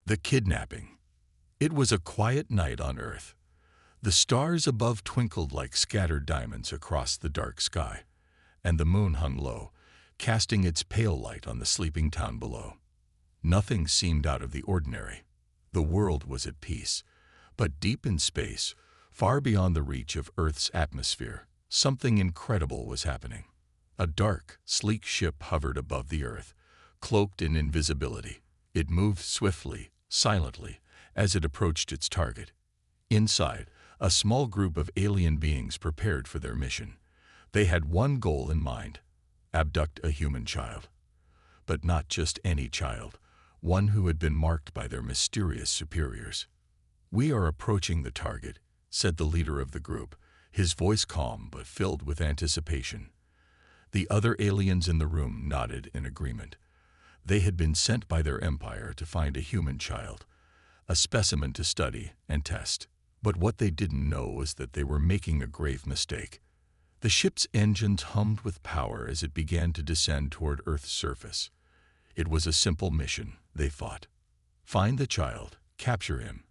The kidnapping. It was a quiet night on Earth. The stars above twinkled like scattered diamonds across the dark sky, and the moon hung low, casting its pale light on the sleeping town below. Nothing seemed out of the ordinary. The world was at peace. But deep in space, far beyond the reach of Earth's atmosphere, something incredible was happening. A dark, sleek ship hovered above the Earth, cloaked in invisibility. It moved swiftly, silently, as it approached its target. Inside, a small group of alien beings prepared for their mission. They had one goal in mind: abduct a human child. But not just any child, one who had been marked by their mysterious superiors. "We are approaching the target," said the leader of the group, his voice calm but filled with anticipation. The other aliens in the room nodded in agreement. They had been sent by their empire to find a human child, a specimen to study and test. But what they didn't know was that they were making a grave mistake. The ship's engines hummed with power as it began to descend toward Earth's surface. It was a simple mission, they thought. Find the child, capture him,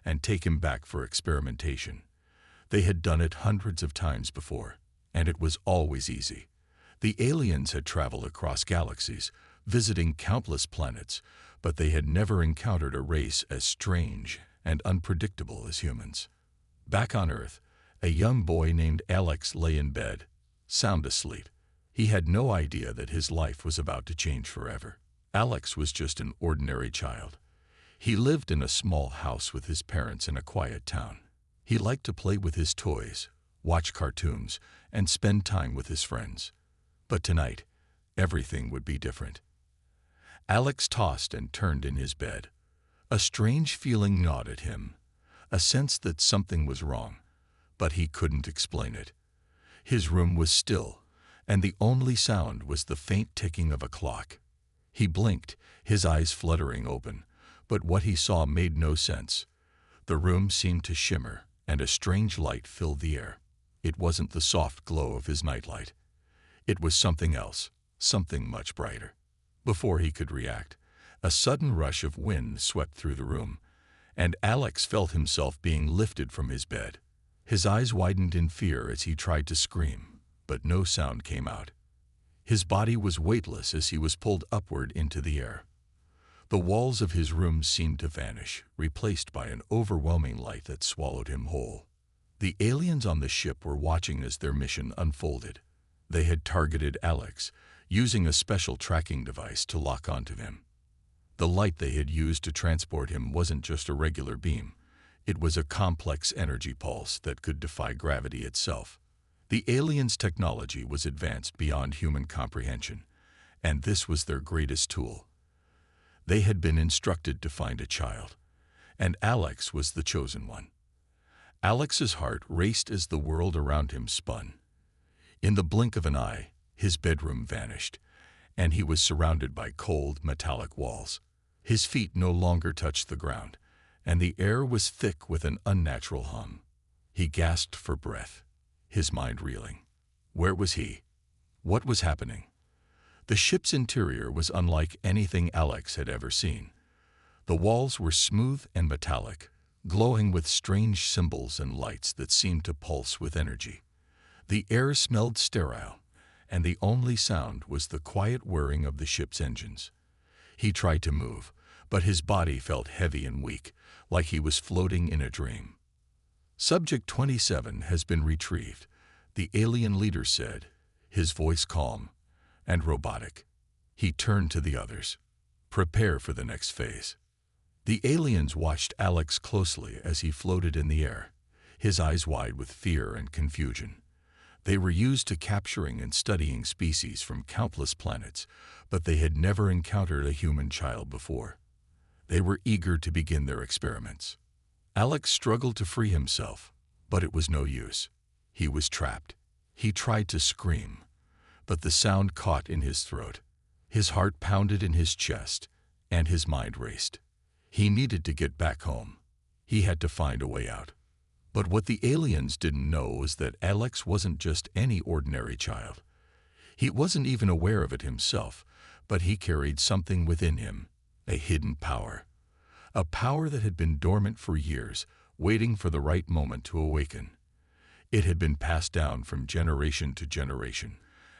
and take him back for experimentation. They had done it hundreds of times before, and it was always easy. The aliens had traveled across galaxies, visiting countless planets, but they had never encountered a race as strange and unpredictable as humans. Back on Earth, a young boy named Alex lay in bed, sound asleep. He had no idea that his life was about to change forever. Alex was just an ordinary child. He lived in a small house with his parents in a quiet town. He liked to play with his toys, watch cartoons, and spend time with his friends. But tonight, everything would be different. Alex tossed and turned in his bed. A strange feeling gnawed at him, a sense that something was wrong, but he couldn't explain it. His room was still, and the only sound was the faint ticking of a clock. He blinked, his eyes fluttering open, but what he saw made no sense. The room seemed to shimmer, and a strange light filled the air. It wasn't the soft glow of his nightlight. It was something else, something much brighter. Before he could react, a sudden rush of wind swept through the room, and Alex felt himself being lifted from his bed. His eyes widened in fear as he tried to scream, but no sound came out. His body was weightless as he was pulled upward into the air. The walls of his room seemed to vanish, replaced by an overwhelming light that swallowed him whole. The aliens on the ship were watching as their mission unfolded. They had targeted Alex, using a special tracking device to lock onto him. The light they had used to transport him wasn't just a regular beam. It was a complex energy pulse that could defy gravity itself. The aliens' technology was advanced beyond human comprehension, and this was their greatest tool. They had been instructed to find a child, and Alex was the chosen one. Alex's heart raced as the world around him spun. In the blink of an eye, his bedroom vanished, and he was surrounded by cold, metallic walls. His feet no longer touched the ground, and the air was thick with an unnatural hum. He gasped for breath, his mind reeling. Where was he? What was happening? The ship's interior was unlike anything Alex had ever seen. The walls were smooth and metallic, glowing with strange symbols and lights that seemed to pulse with energy. The air smelled sterile, and the only sound was the quiet whirring of the ship's engines. He tried to move, but his body felt heavy and weak, like he was floating in a dream. "Subject 27 has been retrieved," the alien leader said, his voice calm and robotic. He turned to the others. "Prepare for the next phase." The aliens watched Alex closely as he floated in the air, his eyes wide with fear and confusion. They were used to capturing and studying species from countless planets, but they had never encountered a human child before. They were eager to begin their experiments. Alex struggled to free himself, but it was no use. He was trapped. He tried to scream, but the sound caught in his throat. His heart pounded in his chest, and his mind raced. He needed to get back home. He had to find a way out. But what the aliens didn't know was that Alex wasn't just any ordinary child. He wasn't even aware of it himself, but he carried something within him, a hidden power, a power that had been dormant for years, waiting for the right moment to awaken. It had been passed down from generation to generation,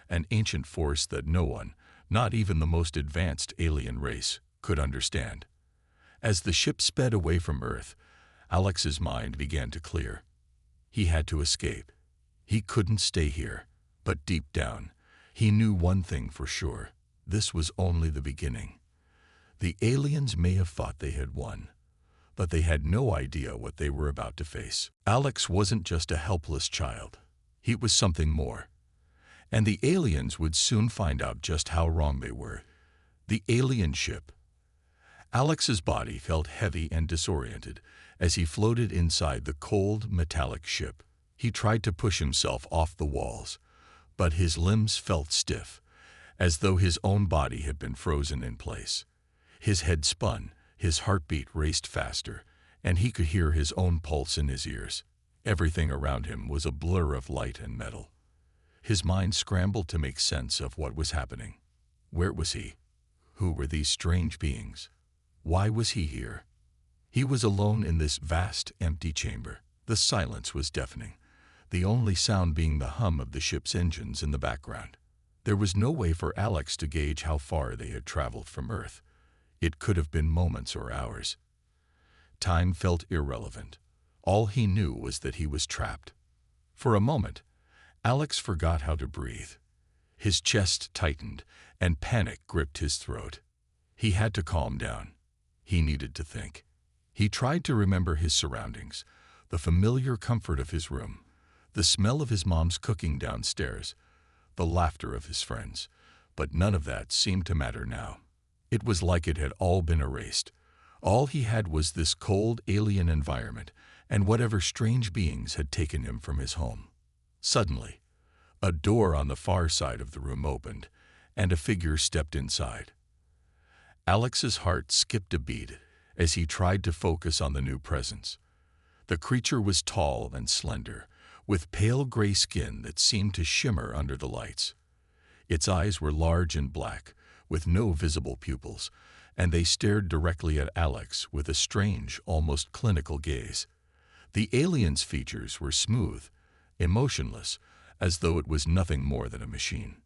an ancient force that no one, not even the most advanced alien race, could understand. As the ship sped away from Earth, Alex's mind began to clear. He had to escape. He couldn't stay here. But deep down, he knew one thing for sure. This was only the beginning. The aliens may have thought they had won, but they had no idea what they were about to face. Alex wasn't just a helpless child. He was something more. And the aliens would soon find out just how wrong they were. The alien ship. Alex's body felt heavy and disoriented as he floated inside the cold, metallic ship. He tried to push himself off the walls, but his limbs felt stiff, as though his own body had been frozen in place. His head spun, his heartbeat raced faster, and he could hear his own pulse in his ears. Everything around him was a blur of light and metal. His mind scrambled to make sense of what was happening. Where was he? Who were these strange beings? Why was he here? He was alone in this vast, empty chamber. The silence was deafening, the only sound being the hum of the ship's engines in the background. There was no way for Alex to gauge how far they had traveled from Earth. It could have been moments or hours. Time felt irrelevant. All he knew was that he was trapped. For a moment, Alex forgot how to breathe. His chest tightened, and panic gripped his throat. He had to calm down. He needed to think. He tried to remember his surroundings, the familiar comfort of his room, the smell of his mom's cooking downstairs, the laughter of his friends, but none of that seemed to matter now. It was like it had all been erased. All he had was this cold, alien environment and whatever strange beings had taken him from his home. Suddenly, a door on the far side of the room opened, and a figure stepped inside. Alex's heart skipped a beat as he tried to focus on the new presence. The creature was tall and slender, with pale gray skin that seemed to shimmer under the lights. Its eyes were large and black, with no visible pupils, and they stared directly at Alex with a strange, almost clinical gaze. The alien's features were smooth, emotionless, as though it was nothing more than a machine.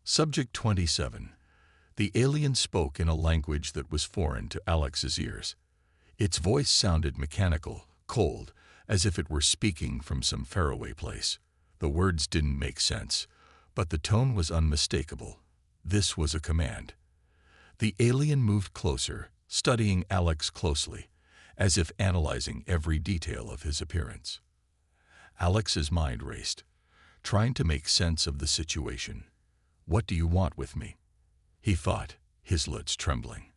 Subject 27. The alien spoke in a language that was foreign to Alex's ears. Its voice sounded mechanical, cold, as if it were speaking from some faraway place. The words didn't make sense, but the tone was unmistakable. This was a command. The alien moved closer, studying Alex closely, as if analyzing every detail of his appearance. Alex's mind raced, trying to make sense of the situation. "What do you want with me?" he thought, his lips trembling.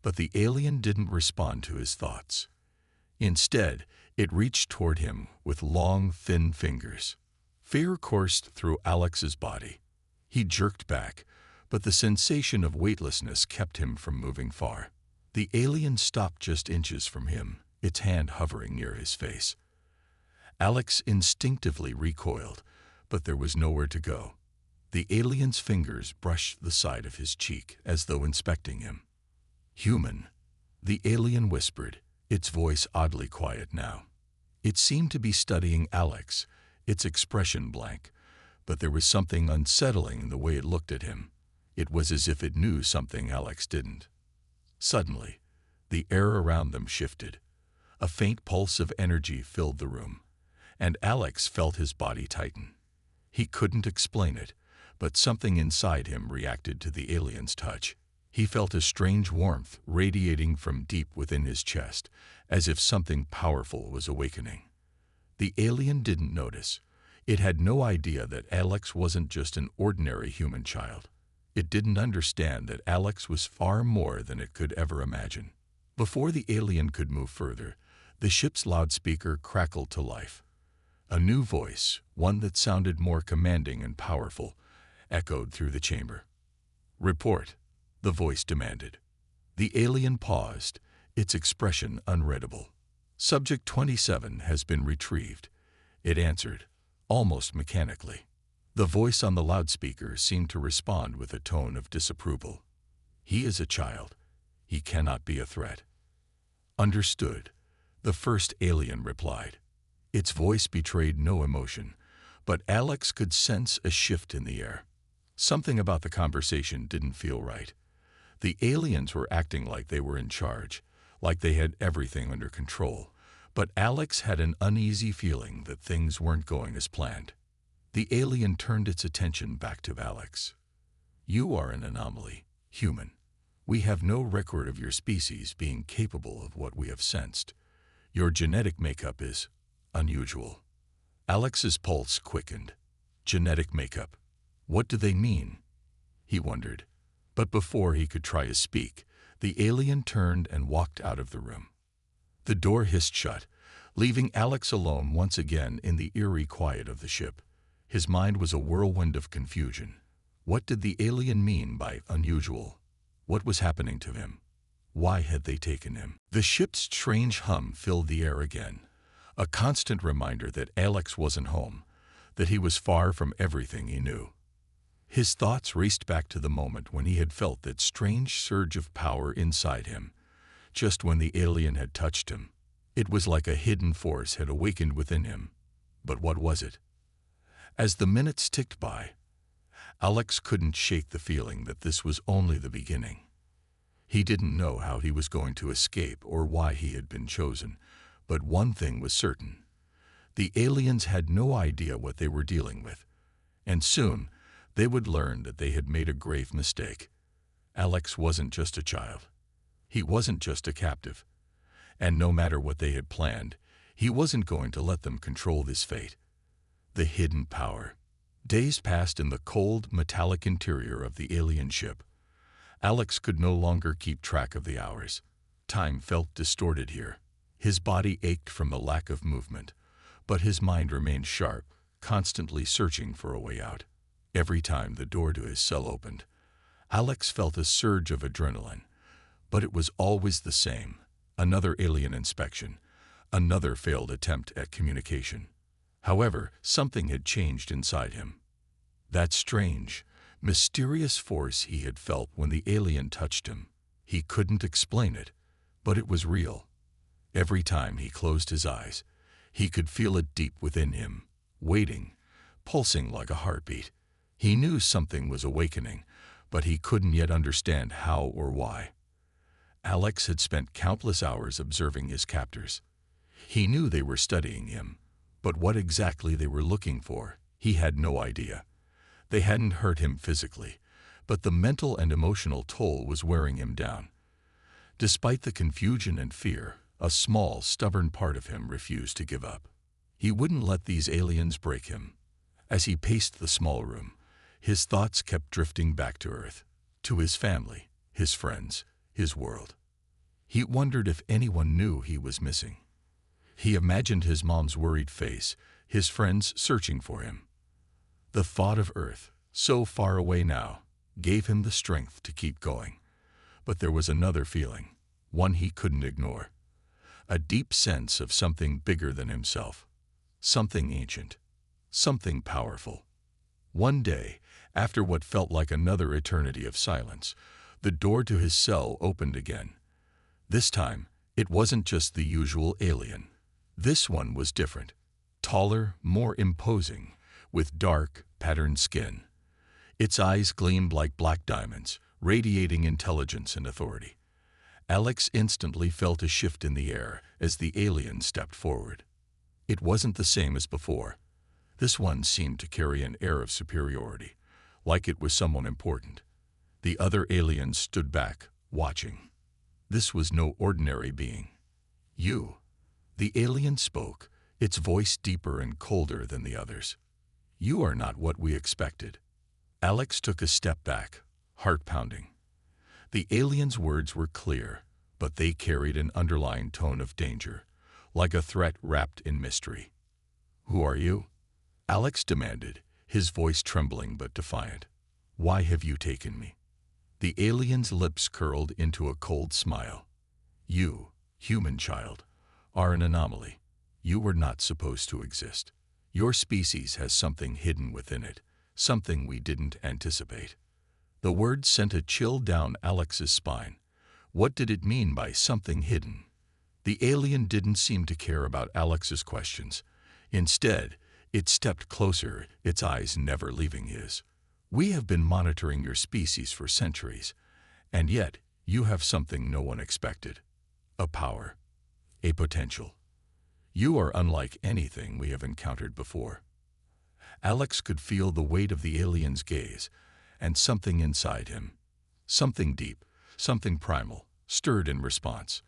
But the alien didn't respond to his thoughts. Instead, it reached toward him with long, thin fingers. Fear coursed through Alex's body. He jerked back, but the sensation of weightlessness kept him from moving far. The alien stopped just inches from him, its hand hovering near his face. Alex instinctively recoiled, but there was nowhere to go. The alien's fingers brushed the side of his cheek as though inspecting him. "Human," the alien whispered, its voice oddly quiet now. It seemed to be studying Alex, its expression blank, but there was something unsettling in the way it looked at him. It was as if it knew something Alex didn't. Suddenly, the air around them shifted. A faint pulse of energy filled the room, and Alex felt his body tighten. He couldn't explain it, but something inside him reacted to the alien's touch. He felt a strange warmth radiating from deep within his chest, as if something powerful was awakening. The alien didn't notice. It had no idea that Alex wasn't just an ordinary human child. It didn't understand that Alex was far more than it could ever imagine. Before the alien could move further, the ship's loudspeaker crackled to life. A new voice, one that sounded more commanding and powerful, echoed through the chamber. "Report," the voice demanded. The alien paused, its expression unreadable. "Subject 27 has been retrieved," it answered, almost mechanically. The voice on the loudspeaker seemed to respond with a tone of disapproval. "He is a child. He cannot be a threat." "Understood," the first alien replied. Its voice betrayed no emotion, but Alex could sense a shift in the air. Something about the conversation didn't feel right. The aliens were acting like they were in charge, like they had everything under control, but Alex had an uneasy feeling that things weren't going as planned. The alien turned its attention back to Alex. "You are an anomaly, human. We have no record of your species being capable of what we have sensed. Your genetic makeup is unusual." Alex's pulse quickened. Genetic makeup. What do they mean? He wondered. But before he could try to speak, the alien turned and walked out of the room. The door hissed shut, leaving Alex alone once again in the eerie quiet of the ship. His mind was a whirlwind of confusion. What did the alien mean by unusual? What was happening to him? Why had they taken him? The ship's strange hum filled the air again, a constant reminder that Alex wasn't home, that he was far from everything he knew. His thoughts raced back to the moment when he had felt that strange surge of power inside him, just when the alien had touched him. It was like a hidden force had awakened within him. But what was it? As the minutes ticked by, Alex couldn't shake the feeling that this was only the beginning. He didn't know how he was going to escape or why he had been chosen, but one thing was certain. The aliens had no idea what they were dealing with, and soon they would learn that they had made a grave mistake. Alex wasn't just a child. He wasn't just a captive. And no matter what they had planned, he wasn't going to let them control this fate. The hidden power. Days passed in the cold, metallic interior of the alien ship. Alex could no longer keep track of the hours. Time felt distorted here. His body ached from the lack of movement, but his mind remained sharp, constantly searching for a way out. Every time the door to his cell opened, Alex felt a surge of adrenaline, but it was always the same. Another alien inspection, another failed attempt at communication. However, something had changed inside him. That strange, mysterious force he had felt when the alien touched him. He couldn't explain it, but it was real. Every time he closed his eyes, he could feel it deep within him, waiting, pulsing like a heartbeat. He knew something was awakening, but he couldn't yet understand how or why. Alex had spent countless hours observing his captors. He knew they were studying him, but what exactly they were looking for, he had no idea. They hadn't hurt him physically, but the mental and emotional toll was wearing him down. Despite the confusion and fear, a small, stubborn part of him refused to give up. He wouldn't let these aliens break him. As he paced the small room, his thoughts kept drifting back to Earth, to his family, his friends, his world. He wondered if anyone knew he was missing. He imagined his mom's worried face, his friends searching for him. The thought of Earth, so far away now, gave him the strength to keep going. But there was another feeling, one he couldn't ignore. A deep sense of something bigger than himself. Something ancient. Something powerful. One day, after what felt like another eternity of silence, the door to his cell opened again. This time, it wasn't just the usual alien. This one was different. Taller, more imposing, with dark, patterned skin. Its eyes gleamed like black diamonds, radiating intelligence and authority. Alex instantly felt a shift in the air as the alien stepped forward. It wasn't the same as before. This one seemed to carry an air of superiority, like it was someone important. The other aliens stood back, watching. This was no ordinary being. "You." The alien spoke, its voice deeper and colder than the others. "You are not what we expected." Alex took a step back, heart pounding. The alien's words were clear, but they carried an underlying tone of danger, like a threat wrapped in mystery. "Who are you?" Alex demanded, his voice trembling but defiant. "Why have you taken me?" The alien's lips curled into a cold smile. "You, human child, are an anomaly. You were not supposed to exist. Your species has something hidden within it, something we didn't anticipate." The words sent a chill down Alex's spine. What did it mean by something hidden? The alien didn't seem to care about Alex's questions. Instead, it stepped closer, its eyes never leaving his. "We have been monitoring your species for centuries, and yet you have something no one expected. A power. A potential. You are unlike anything we have encountered before." Alex could feel the weight of the alien's gaze, and something inside him, something deep, something primal, stirred in response.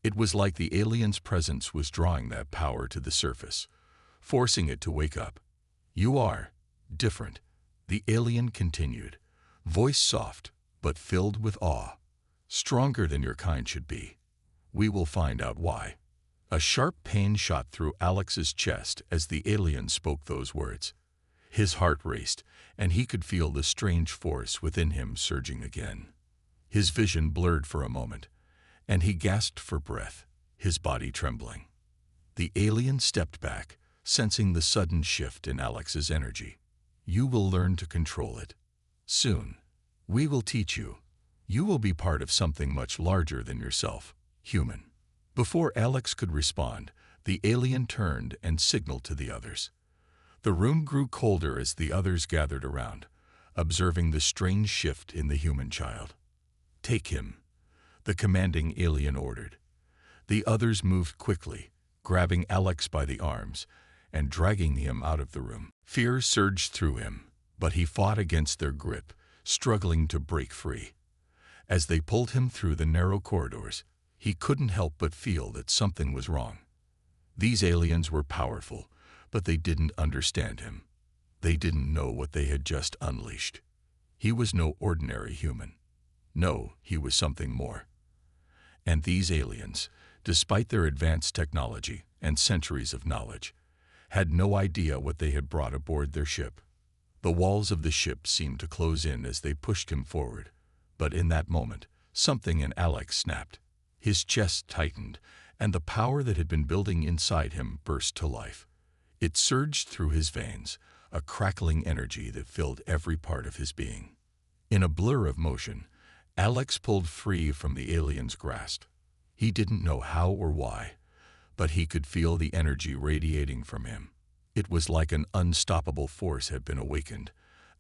It was like the alien's presence was drawing that power to the surface, forcing it to wake up. "You are different," the alien continued, voice soft but filled with awe. "Stronger than your kind should be. We will find out why." A sharp pain shot through Alex's chest as the alien spoke those words. His heart raced, and he could feel the strange force within him surging again. His vision blurred for a moment, and he gasped for breath, his body trembling. The alien stepped back, sensing the sudden shift in Alex's energy. "You will learn to control it. Soon. We will teach you. You will be part of something much larger than yourself, human." Before Alex could respond, the alien turned and signaled to the others. The room grew colder as the others gathered around, observing the strange shift in the human child. "Take him," the commanding alien ordered. The others moved quickly, grabbing Alex by the arms and dragging him out of the room. Fear surged through him, but he fought against their grip, struggling to break free. As they pulled him through the narrow corridors, he couldn't help but feel that something was wrong. These aliens were powerful, but they didn't understand him. They didn't know what they had just unleashed. He was no ordinary human. No, he was something more. And these aliens, despite their advanced technology and centuries of knowledge, had no idea what they had brought aboard their ship. The walls of the ship seemed to close in as they pushed him forward, but in that moment, something in Alex snapped. His chest tightened, and the power that had been building inside him burst to life. It surged through his veins, a crackling energy that filled every part of his being. In a blur of motion, Alex pulled free from the alien's grasp. He didn't know how or why, but he could feel the energy radiating from him. It was like an unstoppable force had been awakened,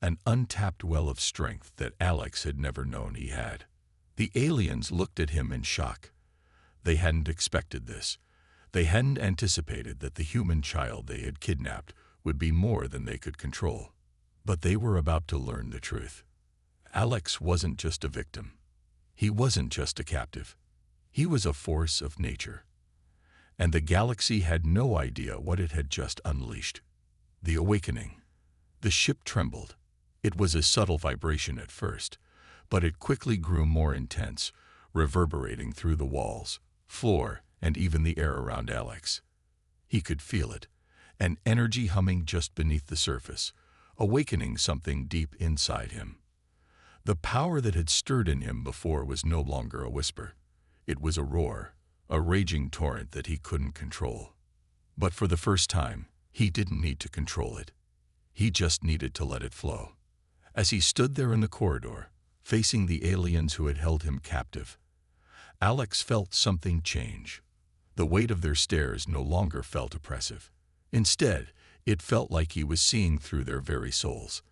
an untapped well of strength that Alex had never known he had. The aliens looked at him in shock. They hadn't expected this. They hadn't anticipated that the human child they had kidnapped would be more than they could control. But they were about to learn the truth. Alex wasn't just a victim. He wasn't just a captive. He was a force of nature. And the galaxy had no idea what it had just unleashed. The awakening. The ship trembled. It was a subtle vibration at first, but it quickly grew more intense, reverberating through the walls, floor, and even the air around Alex. He could feel it, an energy humming just beneath the surface, awakening something deep inside him. The power that had stirred in him before was no longer a whisper. It was a roar, a raging torrent that he couldn't control. But for the first time, he didn't need to control it. He just needed to let it flow. As he stood there in the corridor, facing the aliens who had held him captive, Alex felt something change. The weight of their stares no longer felt oppressive. Instead, it felt like he was seeing through their very souls.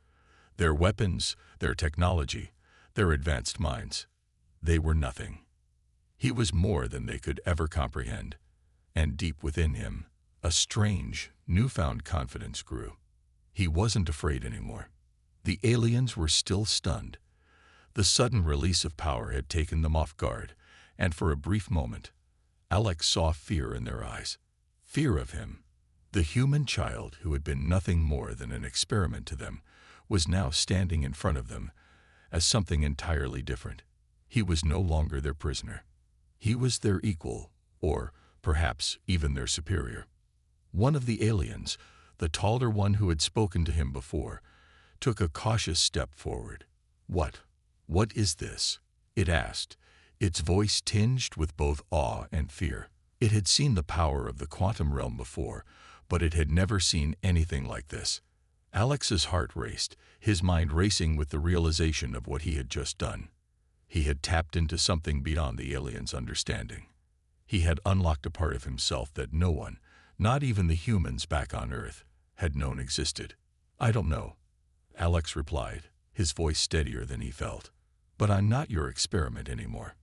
Their weapons, their technology, their advanced minds. They were nothing. He was more than they could ever comprehend. And deep within him, a strange, newfound confidence grew. He wasn't afraid anymore. The aliens were still stunned. The sudden release of power had taken them off guard, and for a brief moment, Alex saw fear in their eyes. Fear of him. The human child who had been nothing more than an experiment to them was now standing in front of them as something entirely different. He was no longer their prisoner. He was their equal, or perhaps even their superior. One of the aliens, the taller one who had spoken to him before, took a cautious step forward. What is this?" it asked, its voice tinged with both awe and fear. It had seen the power of the quantum realm before, but it had never seen anything like this. Alex's heart raced, his mind racing with the realization of what he had just done. He had tapped into something beyond the alien's understanding. He had unlocked a part of himself that no one, not even the humans back on Earth, had known existed. "I don't know," Alex replied, his voice steadier than he felt. "But I'm not your experiment anymore."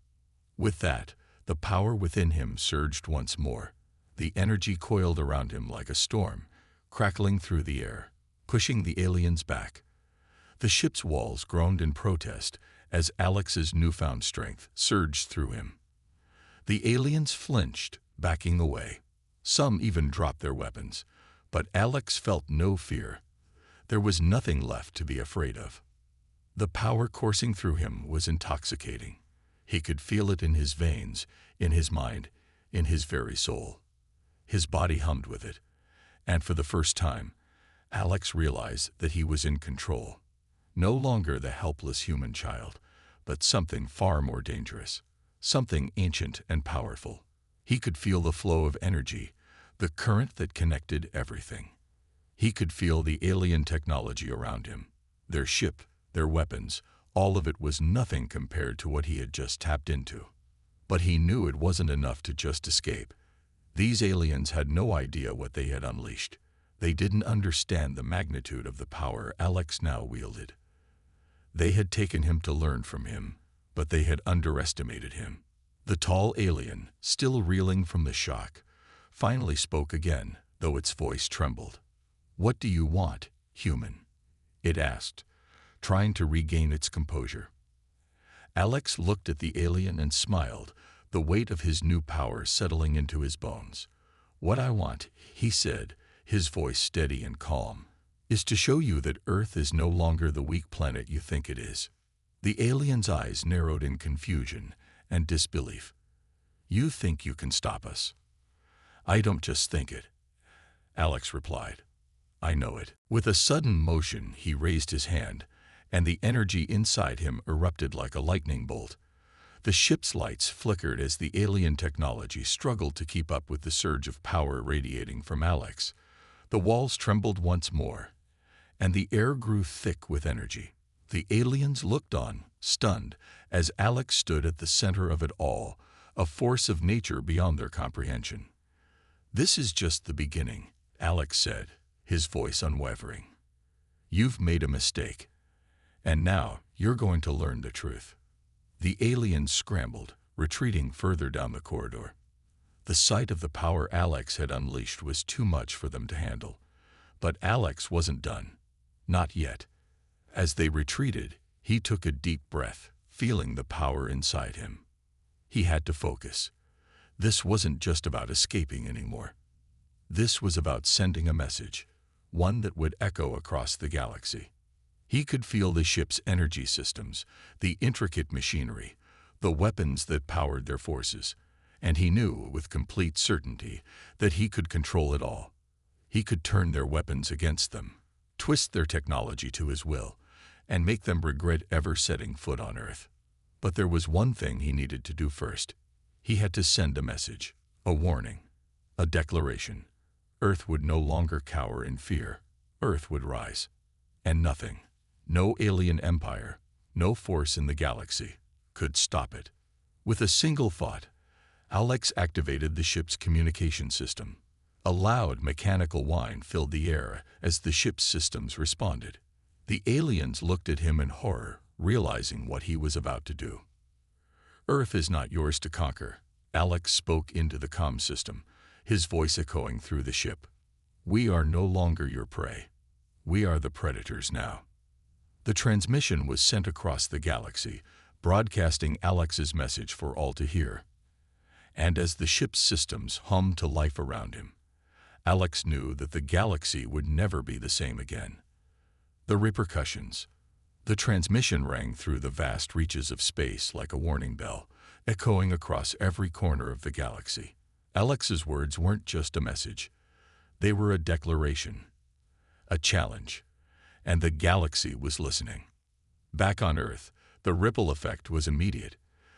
With that, the power within him surged once more. The energy coiled around him like a storm, crackling through the air, pushing the aliens back. The ship's walls groaned in protest as Alex's newfound strength surged through him. The aliens flinched, backing away. Some even dropped their weapons, but Alex felt no fear. There was nothing left to be afraid of. The power coursing through him was intoxicating. He could feel it in his veins, in his mind, in his very soul. His body hummed with it, and for the first time, Alex realized that he was in control. No longer the helpless human child, but something far more dangerous, something ancient and powerful. He could feel the flow of energy, the current that connected everything. He could feel the alien technology around him, their ship, their weapons. All of it was nothing compared to what he had just tapped into. But he knew it wasn't enough to just escape. These aliens had no idea what they had unleashed. They didn't understand the magnitude of the power Alex now wielded. They had taken him to learn from him, but they had underestimated him. The tall alien, still reeling from the shock, finally spoke again, though its voice trembled. "What do you want, human?" it asked, trying to regain its composure. Alex looked at the alien and smiled, the weight of his new power settling into his bones. "What I want," he said, his voice steady and calm, "is to show you that Earth is no longer the weak planet you think it is." The alien's eyes narrowed in confusion and disbelief. "You think you can stop us?" "I don't just think it," Alex replied. "I know it." With a sudden motion, he raised his hand, and the energy inside him erupted like a lightning bolt. The ship's lights flickered as the alien technology struggled to keep up with the surge of power radiating from Alex. The walls trembled once more, and the air grew thick with energy. The aliens looked on, stunned, as Alex stood at the center of it all, a force of nature beyond their comprehension. "This is just the beginning," Alex said, his voice unwavering. "You've made a mistake, and now you're going to learn the truth." The aliens scrambled, retreating further down the corridor. The sight of the power Alex had unleashed was too much for them to handle. But Alex wasn't done. Not yet. As they retreated, he took a deep breath, feeling the power inside him. He had to focus. This wasn't just about escaping anymore. This was about sending a message, one that would echo across the galaxy. He could feel the ship's energy systems, the intricate machinery, the weapons that powered their forces, and he knew with complete certainty that he could control it all. He could turn their weapons against them, twist their technology to his will, and make them regret ever setting foot on Earth. But there was one thing he needed to do first. He had to send a message, a warning, a declaration. Earth would no longer cower in fear. Earth would rise. And nothing, no alien empire, no force in the galaxy, could stop it. With a single thought, Alex activated the ship's communication system. A loud mechanical whine filled the air as the ship's systems responded. The aliens looked at him in horror, realizing what he was about to do. "Earth is not yours to conquer," Alex spoke into the comm system, his voice echoing through the ship. "We are no longer your prey. We are the predators now." The transmission was sent across the galaxy, broadcasting Alex's message for all to hear. And as the ship's systems hummed to life around him, Alex knew that the galaxy would never be the same again. The repercussions. The transmission rang through the vast reaches of space like a warning bell, echoing across every corner of the galaxy. Alex's words weren't just a message. They were a declaration, a challenge, and the galaxy was listening. Back on Earth, the ripple effect was immediate.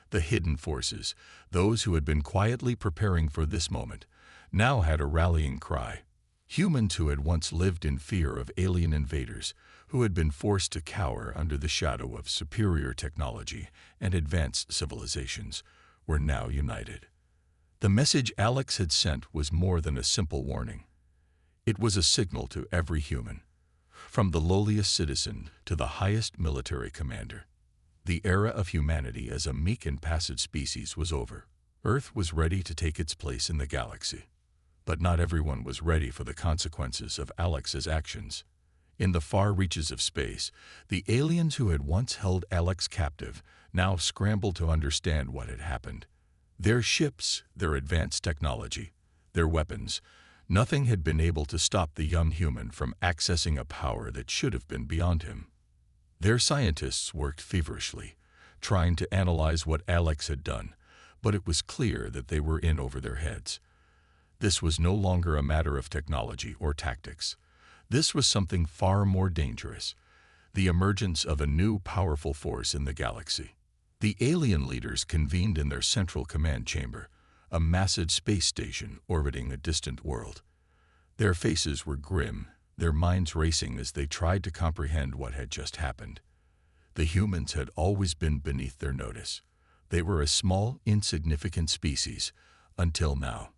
The hidden forces, those who had been quietly preparing for this moment, now had a rallying cry. Humans who had once lived in fear of alien invaders, who had been forced to cower under the shadow of superior technology and advanced civilizations, were now united. The message Alex had sent was more than a simple warning. It was a signal to every human, from the lowliest citizen to the highest military commander. The era of humanity as a meek and passive species was over. Earth was ready to take its place in the galaxy. But not everyone was ready for the consequences of Alex's actions. In the far reaches of space, the aliens who had once held Alex captive now scrambled to understand what had happened. Their ships, their advanced technology, their weapons, nothing had been able to stop the young human from accessing a power that should have been beyond him. Their scientists worked feverishly, trying to analyze what Alex had done, but it was clear that they were in over their heads. This was no longer a matter of technology or tactics. This was something far more dangerous, the emergence of a new powerful force in the galaxy. The alien leaders convened in their central command chamber, a massive space station orbiting a distant world. Their faces were grim, their minds racing as they tried to comprehend what had just happened. The humans had always been beneath their notice. They were a small, insignificant species, until now.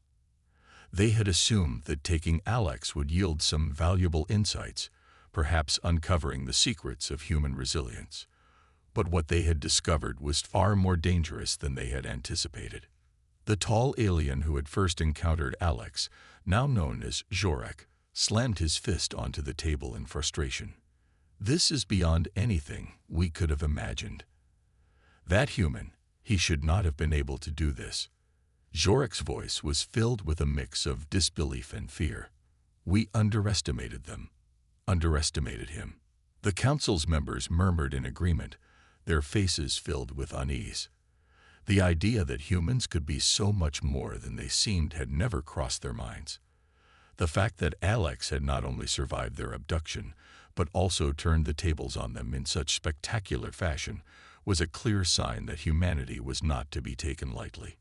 They had assumed that taking Alex would yield some valuable insights, perhaps uncovering the secrets of human resilience. But what they had discovered was far more dangerous than they had anticipated. The tall alien who had first encountered Alex, now known as Jorek, slammed his fist onto the table in frustration. This is beyond anything we could have imagined. That human, he should not have been able to do this. Jorek's voice was filled with a mix of disbelief and fear. We underestimated them, underestimated him. The council's members murmured in agreement, their faces filled with unease. The idea that humans could be so much more than they seemed had never crossed their minds. The fact that Alex had not only survived their abduction, but also turned the tables on them in such spectacular fashion was a clear sign that humanity was not to be taken lightly.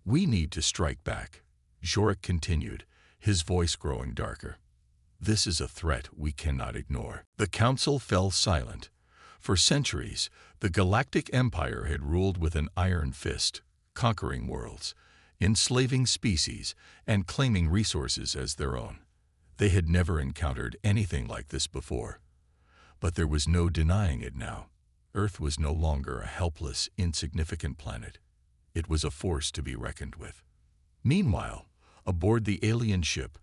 We need to strike back, Jorek continued, his voice growing darker. This is a threat we cannot ignore. The council fell silent. For centuries, the Galactic Empire had ruled with an iron fist, conquering worlds, enslaving species, and claiming resources as their own. They had never encountered anything like this before. But there was no denying it now. Earth was no longer a helpless, insignificant planet. It was a force to be reckoned with. Meanwhile, aboard the alien ship,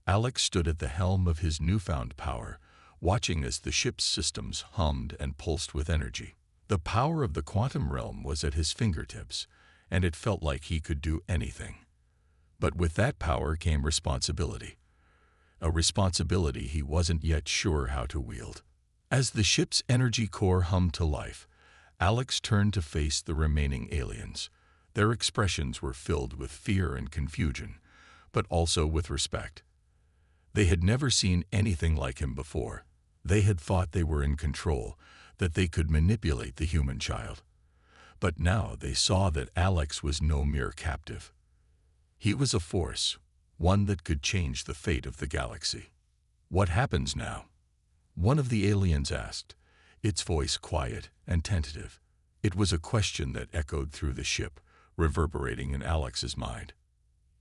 Alex stood at the helm of his newfound power, watching as the ship's systems hummed and pulsed with energy. The power of the quantum realm was at his fingertips, and it felt like he could do anything. But with that power came responsibility. A responsibility he wasn't yet sure how to wield. As the ship's energy core hummed to life, Alex turned to face the remaining aliens. Their expressions were filled with fear and confusion, but also with respect. They had never seen anything like him before. They had thought they were in control, that they could manipulate the human child. But now they saw that Alex was no mere captive. He was a force, one that could change the fate of the galaxy. What happens now? One of the aliens asked, its voice quiet and tentative. It was a question that echoed through the ship, reverberating in Alex's mind.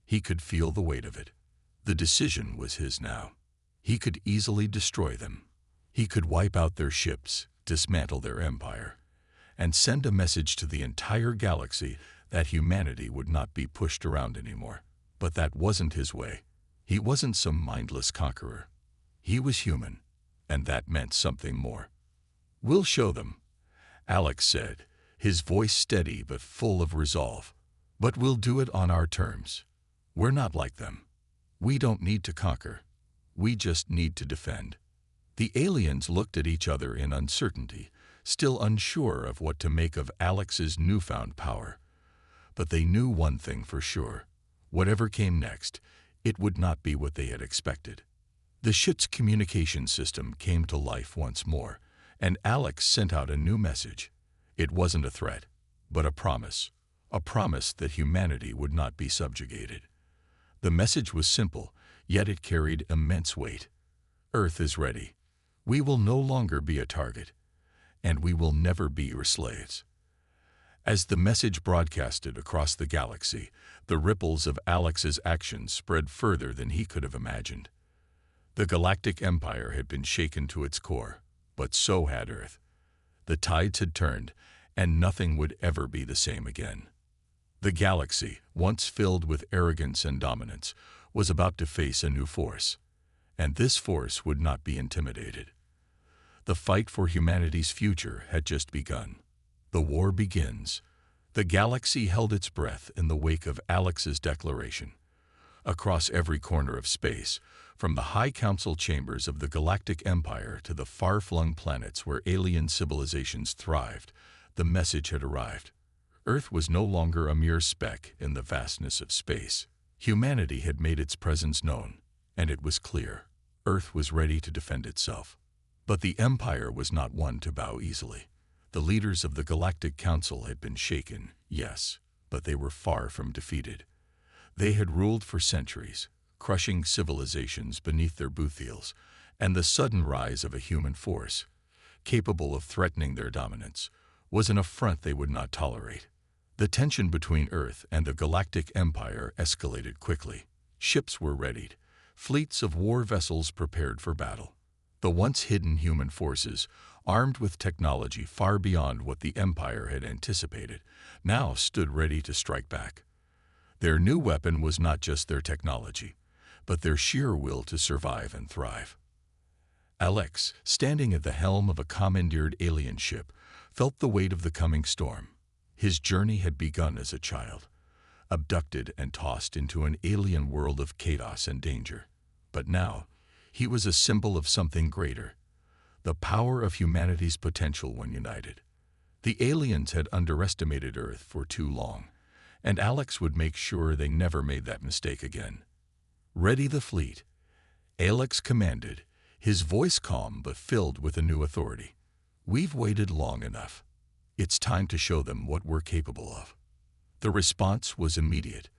He could feel the weight of it. The decision was his now. He could easily destroy them. He could wipe out their ships, dismantle their empire, and send a message to the entire galaxy that humanity would not be pushed around anymore. But that wasn't his way. He wasn't some mindless conqueror. He was human, and that meant something more. "We'll show them," Alex said, his voice steady but full of resolve. "But we'll do it on our terms. We're not like them. We don't need to conquer. We just need to defend." The aliens looked at each other in uncertainty, still unsure of what to make of Alex's newfound power. But they knew one thing for sure. Whatever came next, it would not be what they had expected. The ship's communication system came to life once more, and Alex sent out a new message. It wasn't a threat, but a promise that humanity would not be subjugated. The message was simple, yet it carried immense weight. Earth is ready. We will no longer be a target, and we will never be your slaves. As the message broadcasted across the galaxy, the ripples of Alex's actions spread further than he could have imagined. The Galactic Empire had been shaken to its core, but so had Earth. The tides had turned, and nothing would ever be the same again. The galaxy, once filled with arrogance and dominance, was about to face a new force, and this force would not be intimidated. The fight for humanity's future had just begun. The war begins. The galaxy held its breath in the wake of Alex's declaration. Across every corner of space, from the High Council chambers of the Galactic Empire to the far-flung planets where alien civilizations thrived, the message had arrived. Earth was no longer a mere speck in the vastness of space. Humanity had made its presence known, and it was clear. Earth was ready to defend itself. But the Empire was not one to bow easily. The leaders of the Galactic Council had been shaken, yes, but they were far from defeated. They had ruled for centuries, crushing civilizations beneath their boot heels, and the sudden rise of a human force, capable of threatening their dominance, was an affront they would not tolerate. The tension between Earth and the Galactic Empire escalated quickly. Ships were readied, fleets of war vessels prepared for battle. The once hidden human forces, armed with technology far beyond what the Empire had anticipated, now stood ready to strike back. Their new weapon was not just their technology, but their sheer will to survive and thrive. Alex, standing at the helm of a commandeered alien ship, felt the weight of the coming storm. His journey had begun as a child, abducted and tossed into an alien world of chaos and danger. But now, he was a symbol of something greater, the power of humanity's potential when united. The aliens had underestimated Earth for too long, and Alex would make sure they never made that mistake again. "Ready the fleet," Alex commanded, his voice calm but filled with a new authority. "We've waited long enough. It's time to show them what we're capable of." The response was immediate.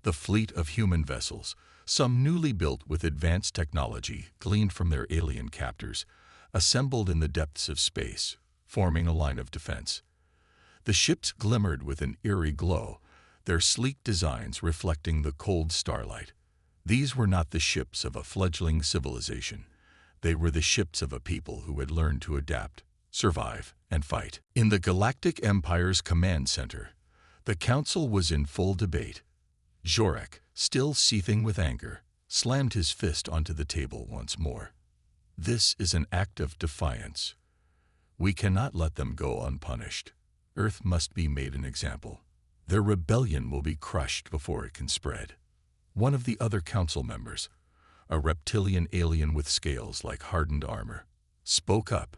The fleet of human vessels, some newly built with advanced technology gleaned from their alien captors, assembled in the depths of space, forming a line of defense. The ships glimmered with an eerie glow, their sleek designs reflecting the cold starlight. These were not the ships of a fledgling civilization. They were the ships of a people who had learned to adapt, survive, and fight. In the Galactic Empire's command center, the Council was in full debate. Jorek, still seething with anger, slammed his fist onto the table once more. "This is an act of defiance. We cannot let them go unpunished. Earth must be made an example. Their rebellion will be crushed before it can spread." One of the other council members, a reptilian alien with scales like hardened armor, spoke up.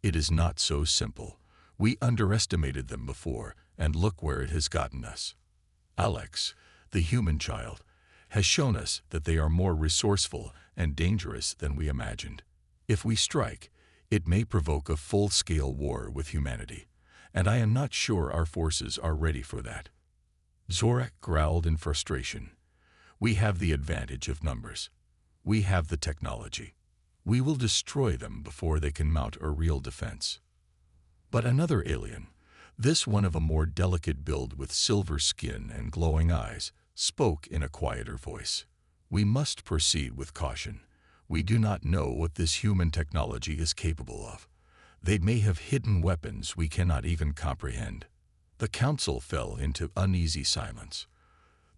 "It is not so simple. We underestimated them before, and look where it has gotten us. Alex, the human child, has shown us that they are more resourceful and dangerous than we imagined. If we strike, it may provoke a full-scale war with humanity, and I am not sure our forces are ready for that." Zorak growled in frustration. "We have the advantage of numbers. We have the technology. We will destroy them before they can mount a real defense." But another alien, this one of a more delicate build with silver skin and glowing eyes, spoke in a quieter voice. "We must proceed with caution. We do not know what this human technology is capable of. They may have hidden weapons we cannot even comprehend." The council fell into uneasy silence.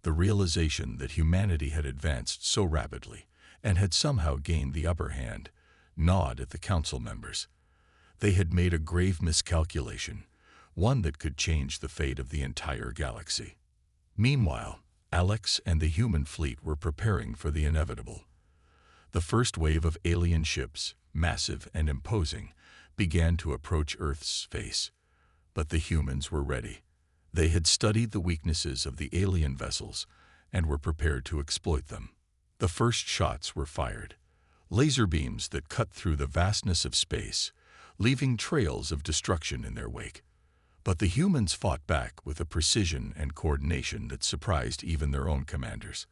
The realization that humanity had advanced so rapidly and had somehow gained the upper hand gnawed at the council members. They had made a grave miscalculation, one that could change the fate of the entire galaxy. Meanwhile, Alex and the human fleet were preparing for the inevitable. The first wave of alien ships, massive and imposing, began to approach Earth's face. But the humans were ready. They had studied the weaknesses of the alien vessels and were prepared to exploit them. The first shots were fired, laser beams that cut through the vastness of space, leaving trails of destruction in their wake. But the humans fought back with a precision and coordination that surprised even their own commanders.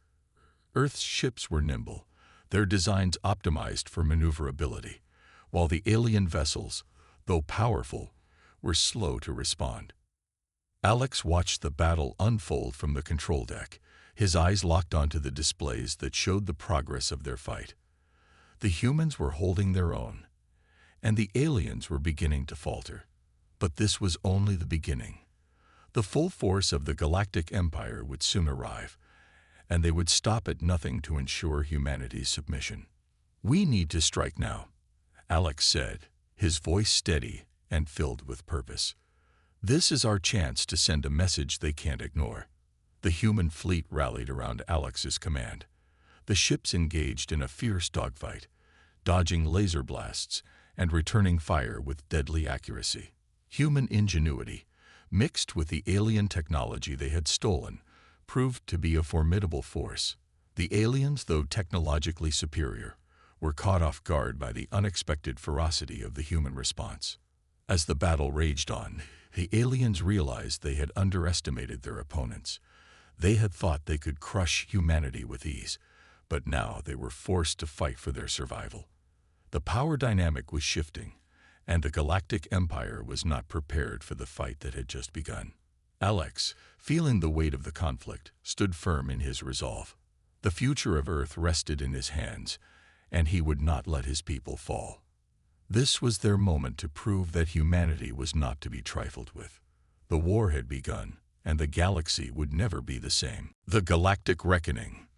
Earth's ships were nimble, their designs optimized for maneuverability, while the alien vessels, though powerful, were slow to respond. Alex watched the battle unfold from the control deck, his eyes locked onto the displays that showed the progress of their fight. The humans were holding their own, and the aliens were beginning to falter. But this was only the beginning. The full force of the Galactic Empire would soon arrive, and they would stop at nothing to ensure humanity's submission. "We need to strike now," Alex said, his voice steady and filled with purpose. "This is our chance to send a message they can't ignore." The human fleet rallied around Alex's command. The ships engaged in a fierce dogfight, dodging laser blasts and returning fire with deadly accuracy. Human ingenuity, mixed with the alien technology they had stolen, proved to be a formidable force. The aliens, though technologically superior, were caught off guard by the unexpected ferocity of the human response. As the battle raged on, the aliens realized they had underestimated their opponents. They had thought they could crush humanity with ease, but now they were forced to fight for their survival. The power dynamic was shifting, and the Galactic Empire was not prepared for the fight that had just begun. Alex, feeling the weight of the conflict, stood firm in his resolve. The future of Earth rested in his hands, and he would not let his people fall. This was their moment to prove that humanity was not to be trifled with. The war had begun, and the galaxy would never be the same. The Galactic Reckoning.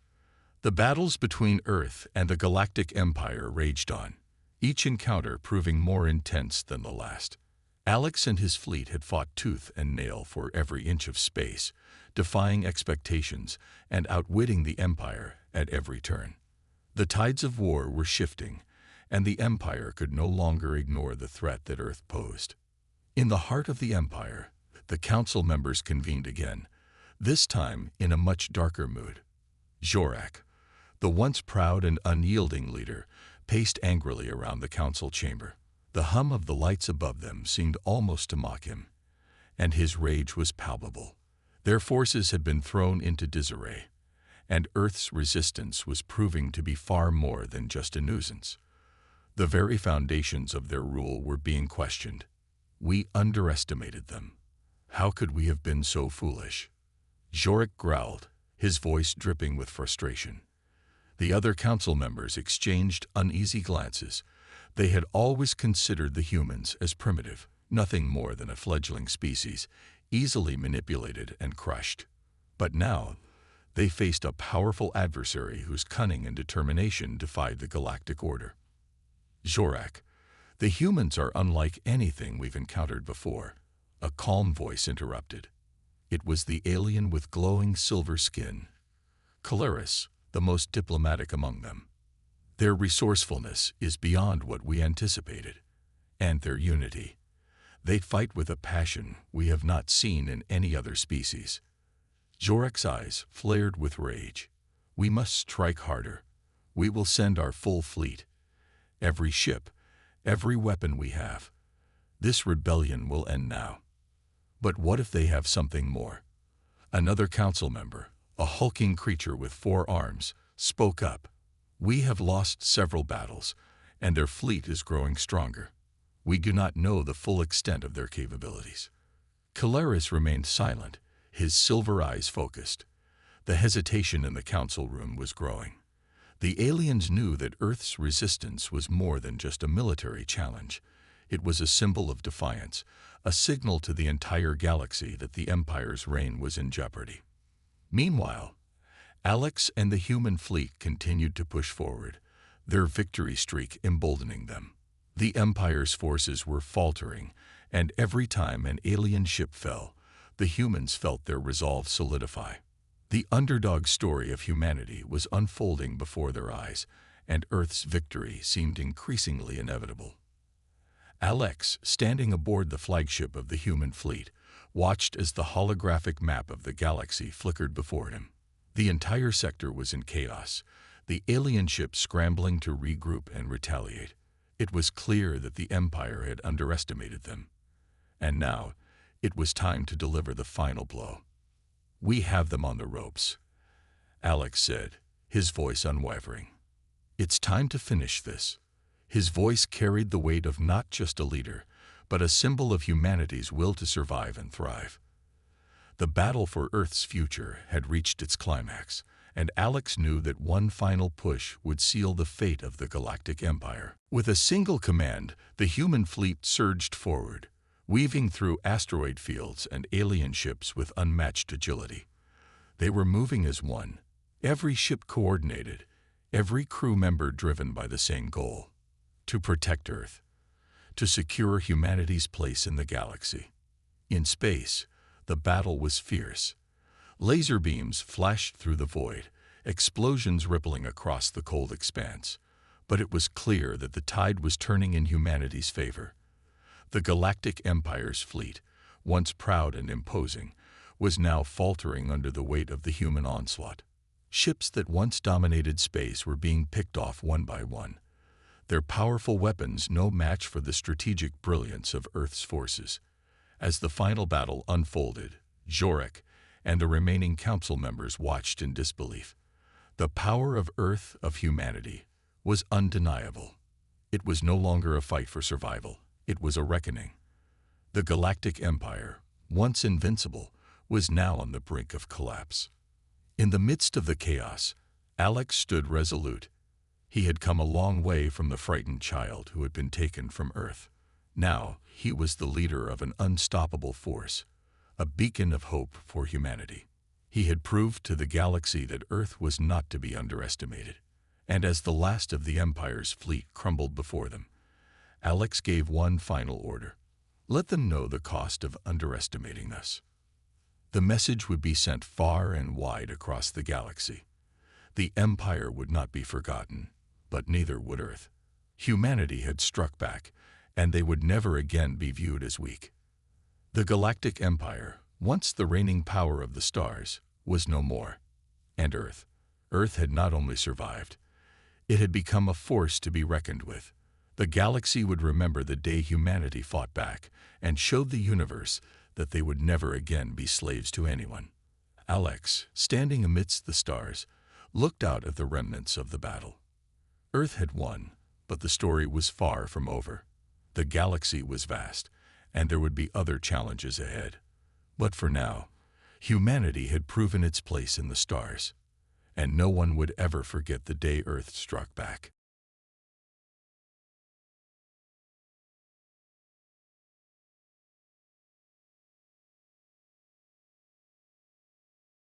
The battles between Earth and the Galactic Empire raged on, each encounter proving more intense than the last. Alex and his fleet had fought tooth and nail for every inch of space, defying expectations and outwitting the Empire at every turn. The tides of war were shifting, and the Empire could no longer ignore the threat that Earth posed. In the heart of the Empire, the council members convened again, this time in a much darker mood. Jorak, the once proud and unyielding leader, paced angrily around the council chamber. The hum of the lights above them seemed almost to mock him, and his rage was palpable. Their forces had been thrown into disarray, and Earth's resistance was proving to be far more than just a nuisance. The very foundations of their rule were being questioned. We underestimated them. How could we have been so foolish? Jorak growled, his voice dripping with frustration. The other council members exchanged uneasy glances. They had always considered the humans as primitive, nothing more than a fledgling species, easily manipulated and crushed. But now, they faced a powerful adversary whose cunning and determination defied the galactic order. "Jorak, the humans are unlike anything we've encountered before," a calm voice interrupted. It was the alien with glowing silver skin, Calaris, the most diplomatic among them. "Their resourcefulness is beyond what we anticipated, and their unity. They fight with a passion we have not seen in any other species." Jorak's eyes flared with rage. "We must strike harder. We will send our full fleet. Every ship, every weapon we have. This rebellion will end now." "But what if they have something more?" Another council member, a hulking creature with 4 arms, spoke up. "We have lost several battles, and their fleet is growing stronger. We do not know the full extent of their capabilities." Calaris remained silent, his silver eyes focused. The hesitation in the council room was growing. The aliens knew that Earth's resistance was more than just a military challenge. It was a symbol of defiance, a signal to the entire galaxy that the Empire's reign was in jeopardy. Meanwhile, Alex and the human fleet continued to push forward, their victory streak emboldening them. The Empire's forces were faltering, and every time an alien ship fell, the humans felt their resolve solidify. The underdog story of humanity was unfolding before their eyes, and Earth's victory seemed increasingly inevitable. Alex, standing aboard the flagship of the human fleet, watched as the holographic map of the galaxy flickered before him. The entire sector was in chaos, the alien ships scrambling to regroup and retaliate. It was clear that the Empire had underestimated them. And now, it was time to deliver the final blow. "We have them on the ropes," Alex said, his voice unwavering. "It's time to finish this." His voice carried the weight of not just a leader, but a symbol of humanity's will to survive and thrive. The battle for Earth's future had reached its climax, and Alex knew that one final push would seal the fate of the Galactic Empire. With a single command, the human fleet surged forward, weaving through asteroid fields and alien ships with unmatched agility. They were moving as one, every ship coordinated, every crew member driven by the same goal: to protect Earth, to secure humanity's place in the galaxy. In space, the battle was fierce. Laser beams flashed through the void, explosions rippling across the cold expanse. But it was clear that the tide was turning in humanity's favor. The Galactic Empire's fleet, once proud and imposing, was now faltering under the weight of the human onslaught. Ships that once dominated space were being picked off one by one, their powerful weapons no match for the strategic brilliance of Earth's forces. As the final battle unfolded, Jorek and the remaining council members watched in disbelief. The power of Earth, of humanity, was undeniable. It was no longer a fight for survival. It was a reckoning. The Galactic Empire, once invincible, was now on the brink of collapse. In the midst of the chaos, Alex stood resolute. He had come a long way from the frightened child who had been taken from Earth. Now he was the leader of an unstoppable force, a beacon of hope for humanity. He had proved to the galaxy that Earth was not to be underestimated. And as the last of the Empire's fleet crumbled before them, Alex gave one final order: let them know the cost of underestimating us. The message would be sent far and wide across the galaxy. The Empire would not be forgotten, but neither would Earth. Humanity had struck back, and they would never again be viewed as weak. The Galactic Empire, once the reigning power of the stars, was no more. And Earth had not only survived, it had become a force to be reckoned with. The galaxy would remember the day humanity fought back and showed the universe that they would never again be slaves to anyone. Alex, standing amidst the stars, looked out at the remnants of the battle. Earth had won, but the story was far from over. The galaxy was vast, and there would be other challenges ahead. But for now, humanity had proven its place in the stars, and no one would ever forget the day Earth struck back.